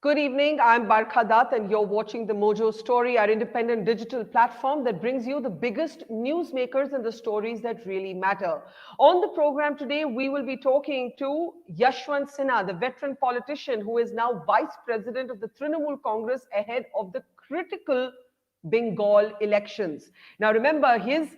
Good evening, I'm Barkha Dutt and you're watching The Mojo Story, our independent digital platform that brings you the biggest newsmakers and the stories that really matter. On the program today, we will be talking to Yashwant Sinha, the veteran politician who is now Vice President of the Trinamool Congress ahead of the critical Bengal elections. Now, remember, his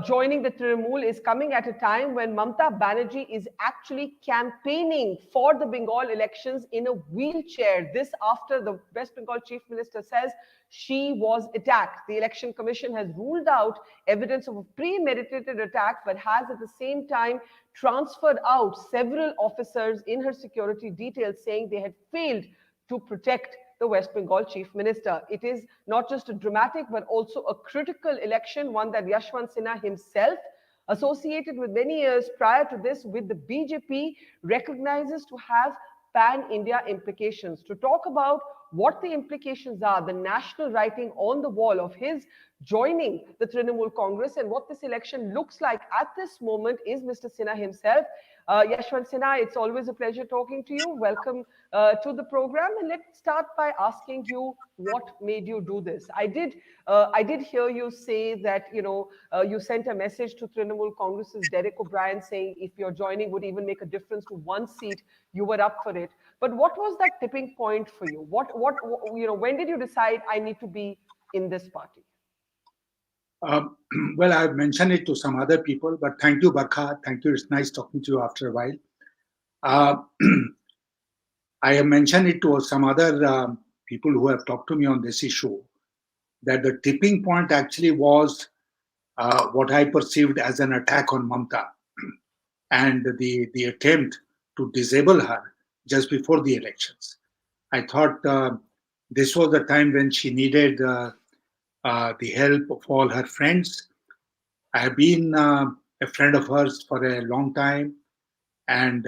joining the Trinamool is coming at a time when Mamata Banerjee is actually campaigning for the Bengal elections in a wheelchair. This after the West Bengal Chief Minister says she was attacked. The Election Commission has ruled out evidence of a premeditated attack, but has at the same time transferred out several officers in her security details, saying they had failed to protect the West Bengal Chief Minister. It is not just a dramatic, but also a critical election, one that Yashwant Sinha himself, associated with many years prior to this with the BJP, recognizes to have pan-India implications. To talk about what the implications are, the national writing on the wall of his joining the Trinamool Congress and what this election looks like at this moment is Mr. Sinha himself. Yashwant Sinha, it's always a pleasure talking to you. Welcome to the program, and let's start by asking you what made you do this. I did hear you say that you sent a message to Trinamool Congress's Derek O'Brien saying if you're joining would even make a difference to one seat, you were up for it. But what was that tipping point for you? When did you decide I need to be in this party? Well, I've mentioned it to some other people, but thank you, Barkha. Thank you. It's nice talking to you after a while. I have mentioned it to some other people who have talked to me on this issue, that the tipping point actually was what I perceived as an attack on Mamata and the attempt to disable her just before the elections. I thought this was the time when she needed the help of all her friends. I have been a friend of hers for a long time, and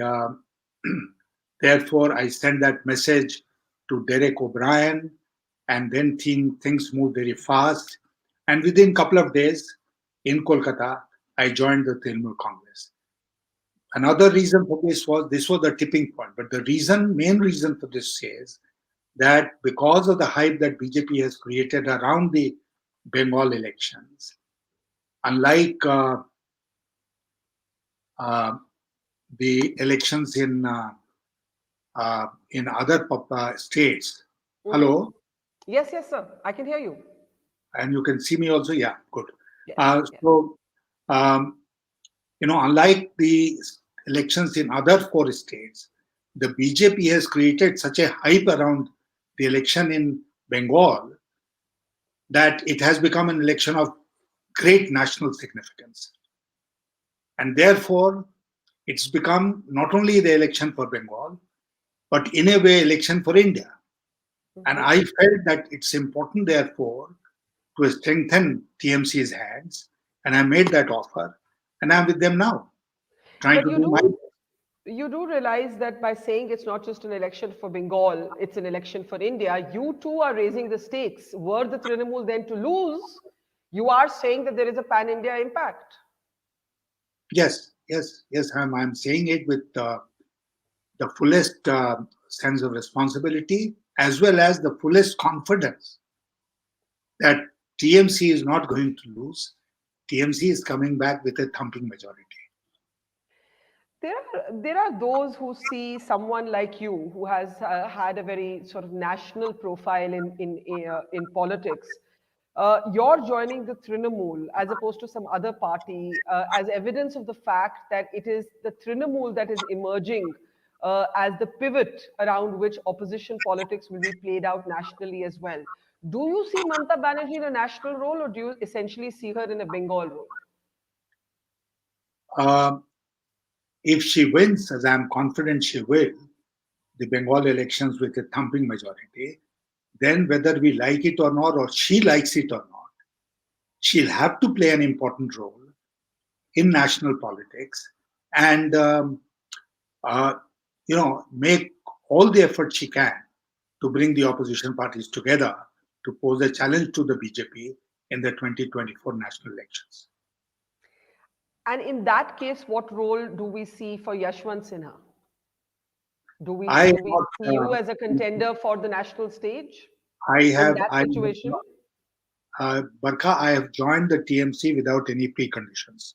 therefore I sent that message to Derek O'Brien, and then things moved very fast. And within a couple of days in Kolkata, I joined the Trinamool Congress. Another reason for this was the tipping point. But the main reason for this is that because of the hype that BJP has created around the Bengal elections, unlike the elections in other states. Mm-hmm. Hello? Yes, sir. I can hear you. And you can see me also? Yeah, good. Yes, So, unlike the elections in other four states, the BJP has created such a hype around the election in Bengal that it has become an election of great national significance. And therefore, it's become not only the election for Bengal, but in a way, election for India. Mm-hmm. And I felt that it's important, therefore, to strengthen TMC's hands. And I made that offer. And I'm with them now, trying to do my best. You do realize that by saying it's not just an election for Bengal, it's an election for India, you too are raising the stakes. Were the Trinamool then to lose, you are saying that there is a pan-India impact. Yes. I'm saying it with the fullest sense of responsibility, as well as the fullest confidence that TMC is not going to lose. TMC is coming back with a thumping majority. There are those who see someone like you who has had a very sort of national profile in politics. You're joining the Trinamool as opposed to some other party as evidence of the fact that it is the Trinamool that is emerging as the pivot around which opposition politics will be played out nationally as well. Do you see Mamata Banerjee in a national role, or do you essentially see her in a Bengal role? If she wins, as I'm confident she will, the Bengal elections with a thumping majority, then whether we like it or not, or she likes it or not, she'll have to play an important role in national politics and, make all the effort she can to bring the opposition parties together to pose a challenge to the BJP in the 2024 national elections. And in that case, what role do we see for Yashwant Sinha? I Do we see you uh, as a contender for the national stage I in have that I have situation? Barkha, I have joined the TMC without any preconditions.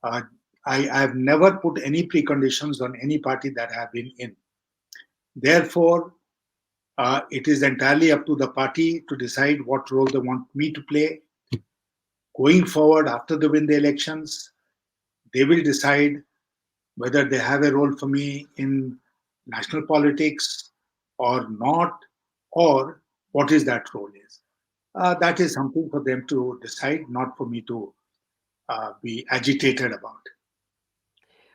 Uh, I have never put any preconditions on any party that I have been in. Therefore, it is entirely up to the party to decide what role they want me to play. Going forward, after they win the elections, they will decide whether they have a role for me in national politics or not, or what is that role is. That is something for them to decide, not for me to be agitated about.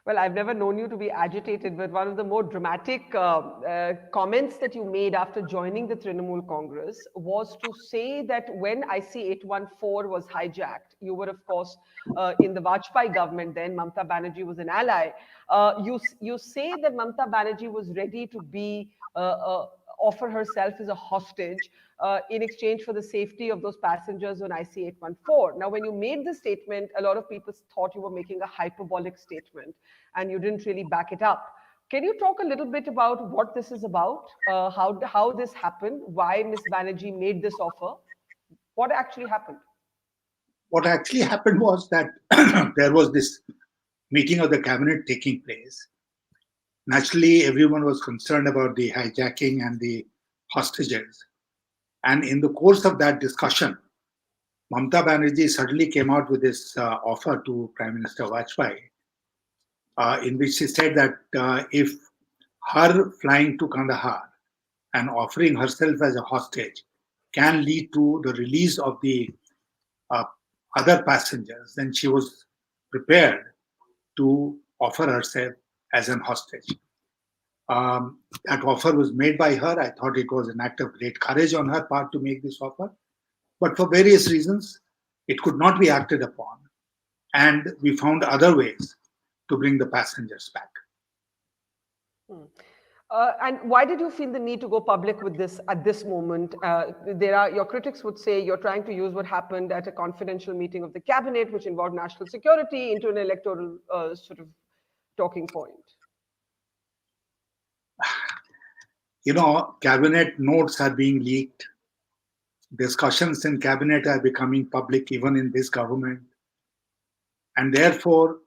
Well, I've never known you to be agitated, but one of the more dramatic comments that you made after joining the Trinamool Congress was to say that when IC 814 was hijacked, you were, of course, in the Vajpayee government then, Mamata Banerjee was an ally. You say that Mamata Banerjee was ready to be offer herself as a hostage in exchange for the safety of those passengers on IC 814. Now, when you made the statement, a lot of people thought you were making a hyperbolic statement and you didn't really back it up. Can you talk a little bit about what this is about, how this happened, why Ms. Banerjee made this offer? What actually happened? What actually happened was that there was this meeting of the cabinet taking place. Naturally, everyone was concerned about the hijacking and the hostages. And in the course of that discussion, Mamata Banerjee suddenly came out with this offer to Prime Minister Vajpayee, in which she said that if her flying to Kandahar and offering herself as a hostage can lead to the release of the uh, other passengers, then she was prepared to offer herself as an hostage. That offer was made by her. I thought it was an act of great courage on her part to make this offer. But for various reasons, it could not be acted upon. And we found other ways to bring the passengers back. Hmm. And why did you feel the need to go public with this at this moment? Your critics would say you're trying to use what happened at a confidential meeting of the cabinet, which involved national security, into an electoral sort of talking point. Cabinet notes are being leaked. Discussions in cabinet are becoming public even in this government. And therefore,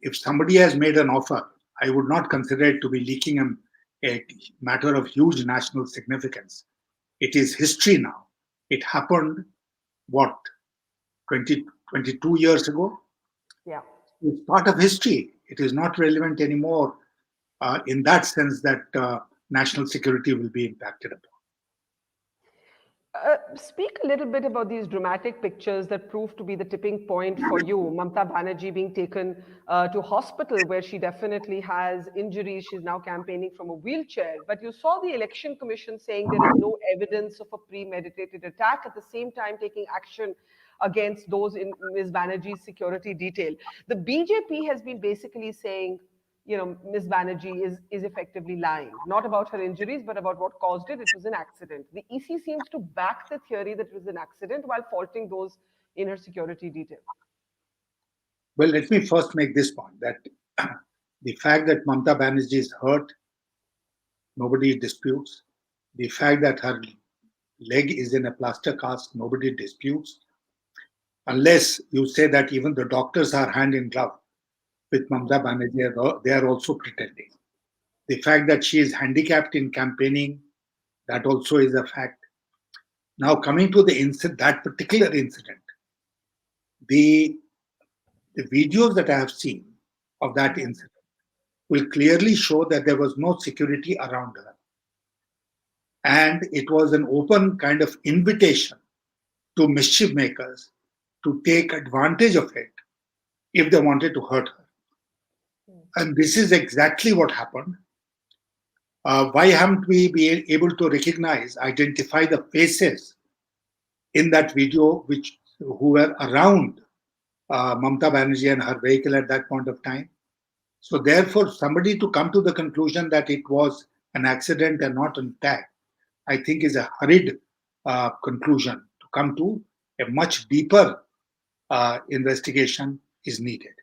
if somebody has made an offer, I would not consider it to be leaking a matter of huge national significance. It is history now. It happened, what, 22 years ago? Yeah. It's part of history. It is not relevant anymore in that sense that national security will be impacted upon. Speak a little bit about these dramatic pictures that proved to be the tipping point for you. Mamata Banerjee being taken to hospital where she definitely has injuries. She's now campaigning from a wheelchair. But you saw the election commission saying there is no evidence of a premeditated attack, at the same time taking action against those in Ms. Banerjee's security detail. The BJP has been basically saying, Ms. Banerjee is effectively lying, not about her injuries, but about what caused it. It was an accident. The EC seems to back the theory that it was an accident while faulting those in her security detail. Well, let me first make this point that the fact that Mamata Banerjee is hurt, nobody disputes. The fact that her leg is in a plaster cast, nobody disputes. Unless you say that even the doctors are hand in glove with Mamata Banerjee, they are also pretending. The fact that she is handicapped in campaigning, that also is a fact. Now, coming to that particular incident, the, the videos that I have seen of that Mhm. incident will clearly show that there was no security around her. And it was an open kind of invitation to mischief makers to take advantage of it if they wanted to hurt her. And this is exactly what happened. Why haven't we been able to recognize, identify the faces in that video who were around Mamata Banerjee and her vehicle at that point of time? So therefore, somebody to come to the conclusion that it was an accident and not an attack, I think is a hurried conclusion. To come to a much deeper investigation is needed.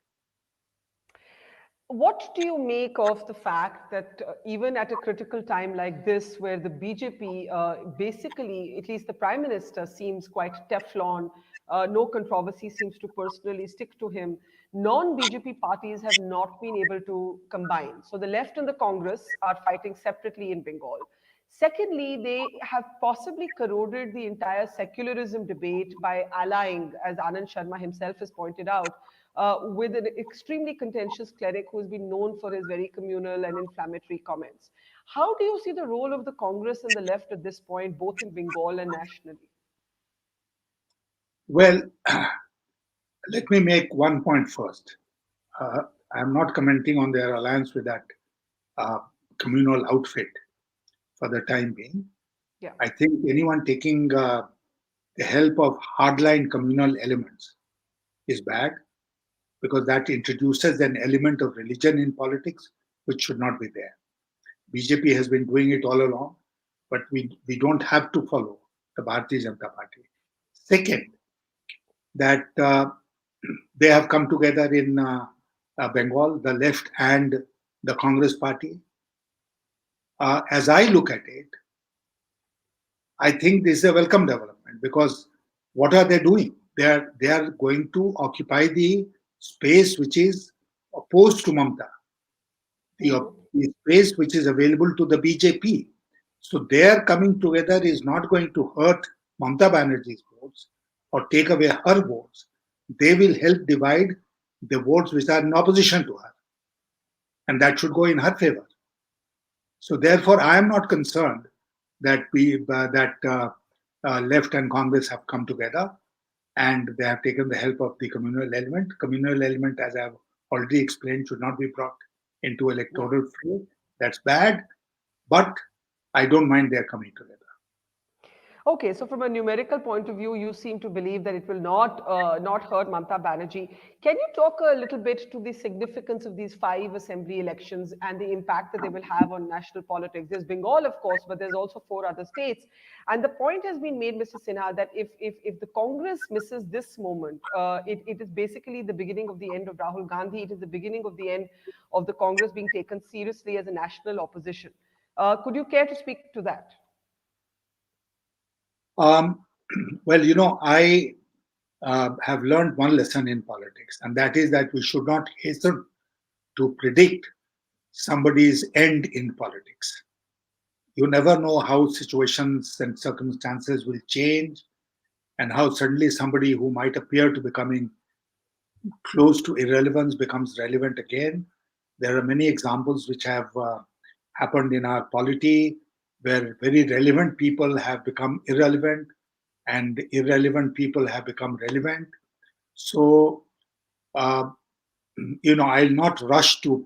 What do you make of the fact that even at a critical time like this, where the BJP basically, at least the Prime Minister, seems quite Teflon, no controversy seems to personally stick to him, non BJP parties have not been able to combine. So the left and the Congress are fighting separately in Bengal. Secondly, they have possibly corroded the entire secularism debate by allying, as Anand Sharma himself has pointed out, with an extremely contentious cleric who has been known for his very communal and inflammatory comments. How do you see the role of the Congress and the left at this point, both in Bengal and nationally? Well, let me make one point first. Uh, I'm not commenting on their alliance with that uh, communal outfit for the time being. Yeah. I think anyone taking the help of hardline communal elements is bad because that introduces an element of religion in politics which should not be there. BJP has been doing it all along, but we don't have to follow the Bharatiya Janata Party. Second, that they have come together in Bengal, the left and the Congress party. As I look at it, I think this is a welcome development because what are they doing? They are going to occupy the space which is opposed to Mamata, the space which is available to the BJP. So their coming together is not going to hurt Mamata Banerjee's votes or take away her votes. They will help divide the votes which are in opposition to her, and that should go in her favor. So therefore, I am not concerned that left and Congress have come together and they have taken the help of the communal element. Communal element, as I have already explained, should not be brought into Yeah. electoral fray. That's bad, but I don't mind their coming together. Okay, so from a numerical point of view, you seem to believe that it will not hurt Mamata Banerjee. Can you talk a little bit to the significance of these 5 assembly elections and the impact that they will have on national politics? There's Bengal, of course, but there's also 4 other states. And the point has been made, Mr. Sinha, that if the Congress misses this moment, it is basically the beginning of the end of Rahul Gandhi. It is the beginning of the end of the Congress being taken seriously as a national opposition. Could you care to speak to that? Um, well, I have learned one lesson in politics, and that is that we should not hasten to predict somebody's end in politics. You never know how situations and circumstances will change and how suddenly somebody who might appear to becoming close to irrelevance becomes relevant again. There are many examples which have happened in our polity where very relevant people have become irrelevant and irrelevant people have become relevant. So, uh, I'll not rush to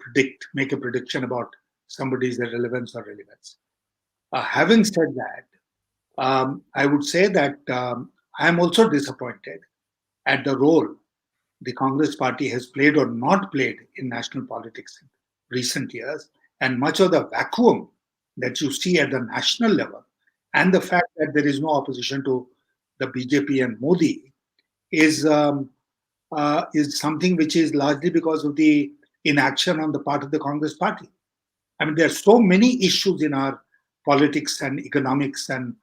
make a prediction about somebody's irrelevance or relevance. Having said that, I would say that I am also disappointed at the role the Congress party has played or not played in national politics in recent years, and much of the vacuum that you see at the national level, and the fact that there is no opposition to the BJP and Modi is something which is largely because of the inaction on the part of the Congress party. I mean, there are so many issues in our politics and economics and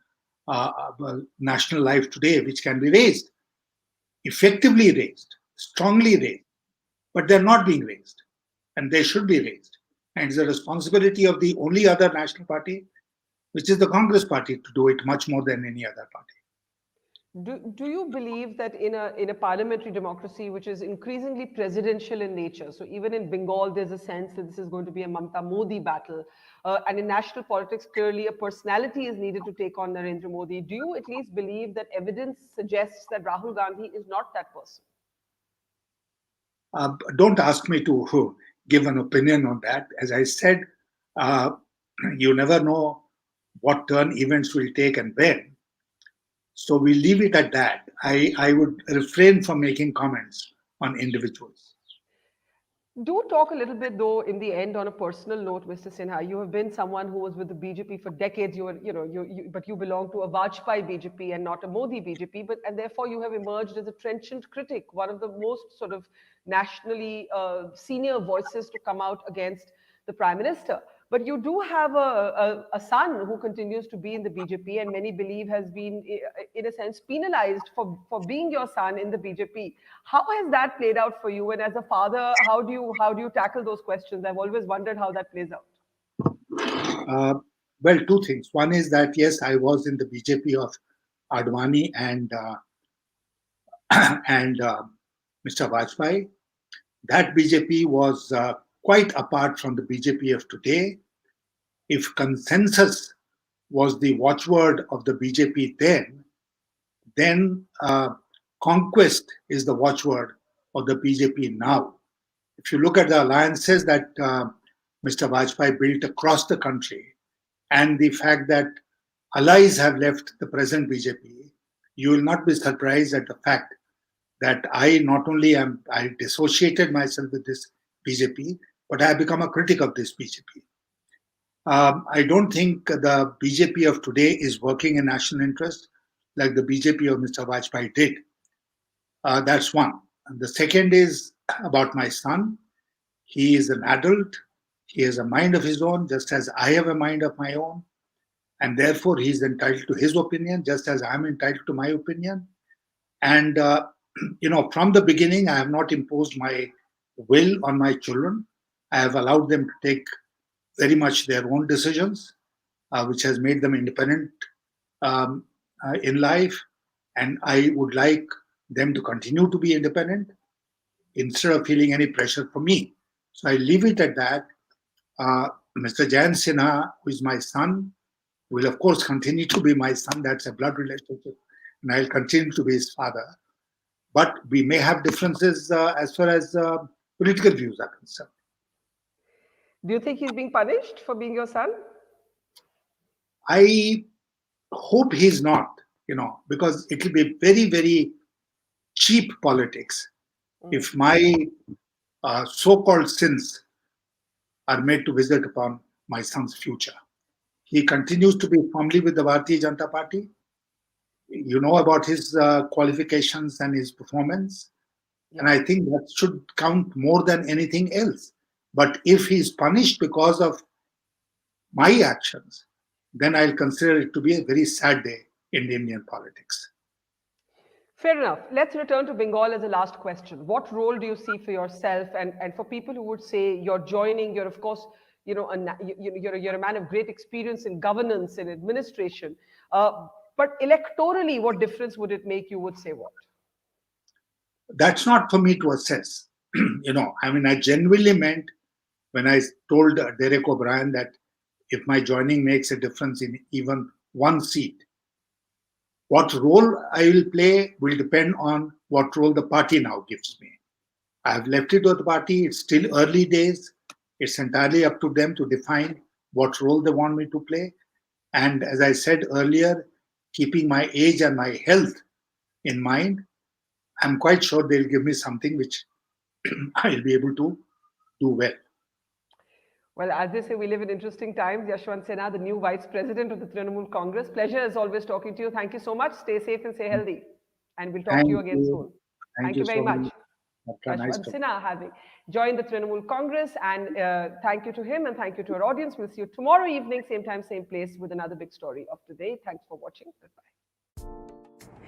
national life today which can be raised, effectively raised, strongly raised, but they're not being raised, and they should be raised. And it's the responsibility of the only other national party, which is the Congress party, to do it much more than any other party. Do you believe that in a parliamentary democracy which is increasingly presidential in nature, so even in Bengal there's a sense that this is going to be a Mamata Modi battle, and in national politics clearly a personality is needed to take on Narendra Modi. Do you at least believe that evidence suggests that Rahul Gandhi is not that person? Don't ask me to give an opinion on that. As I said, uh, you never know what turn events will take and when. So we leave it at that. I would refrain from making comments on individuals. Do talk a little bit, though, in the end, on a personal note, Mr. Sinha. You have been someone who was with the BJP for decades. You were, but you belong to a Vajpayee BJP and not a Modi BJP. And therefore, you have emerged as a trenchant critic, one of the most sort of nationally senior voices to come out against the Prime Minister. But you do have a son who continues to be in the BJP, and many believe has been, in a sense, penalized for being your son in the BJP. How has that played out for you? And as a father, how do you tackle those questions? I've always wondered how that plays out. Well, two things. One is that yes, I was in the BJP of Advani and and Mr. Vajpayee. That BJP was quite apart from the BJP of today. If consensus was the watchword of the BJP then conquest is the watchword of the BJP now. If you look at the alliances that Mr. Vajpayee built across the country and the fact that allies have left the present BJP, you will not be surprised at the fact that I not only I dissociated myself with this BJP, but I have become a critic of this BJP. I don't think the BJP of today is working in national interest like the BJP of Mr. Vajpayee did. That's one. And the second is about my son. He is an adult. He has a mind of his own, just as I have a mind of my own. And therefore, he is entitled to his opinion, just as I am entitled to my opinion. And, from the beginning, I have not imposed my will on my children. I have allowed them to take very much their own decisions, which has made them independent in life. And I would like them to continue to be independent instead of feeling any pressure from me. So I leave it at that. Mr. Yashwant Sinha, who is my son, will of course continue to be my son. That's a blood relationship. And I'll continue to be his father. But we may have differences as far as political views are concerned. Do you think he's being punished for being your son? I hope he's not, because it will be very, very cheap politics if my so-called sins are made to visit upon my son's future. He continues to be firmly with the Bharatiya Janata Party. You know about his qualifications and his performance. Yeah. And I think that should count more than anything else. But if he's punished because of my actions, then I'll consider it to be a very sad day in Indian politics. Fair enough. Let's return to Bengal as a last question. What role do you see for yourself and for people who would say you're joining, you're of course, you're a man of great experience in governance and administration. But electorally, what difference would it make? You would say what? That's not for me to assess. I genuinely meant when I told Derek O'Brien that if my joining makes a difference in even one seat, what role I will play will depend on what role the party now gives me. I have left it to the party. It's still early days. It's entirely up to them to define what role they want me to play. And as I said earlier, keeping my age and my health in mind, I'm quite sure they'll give me something which I'll be able to do well. Well, as they say, we live in interesting times. Yashwant Sinha, the new Vice President of the Trinamool Congress. Pleasure as always talking to you. Thank you so much. Stay safe and stay healthy. And we'll talk to you again soon. Thank you very much. Yashwant Sinha having joined the Trinamool Congress. And thank you to him and thank you to our audience. We'll see you tomorrow evening, same time, same place with another big story of today. Thanks for watching. Goodbye.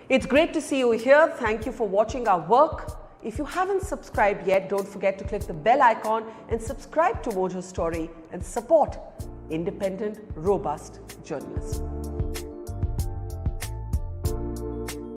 It's great to see you here. Thank you for watching our work. If you haven't subscribed yet, don't forget to click the bell icon and subscribe to Mojo Story and support independent, robust journalism.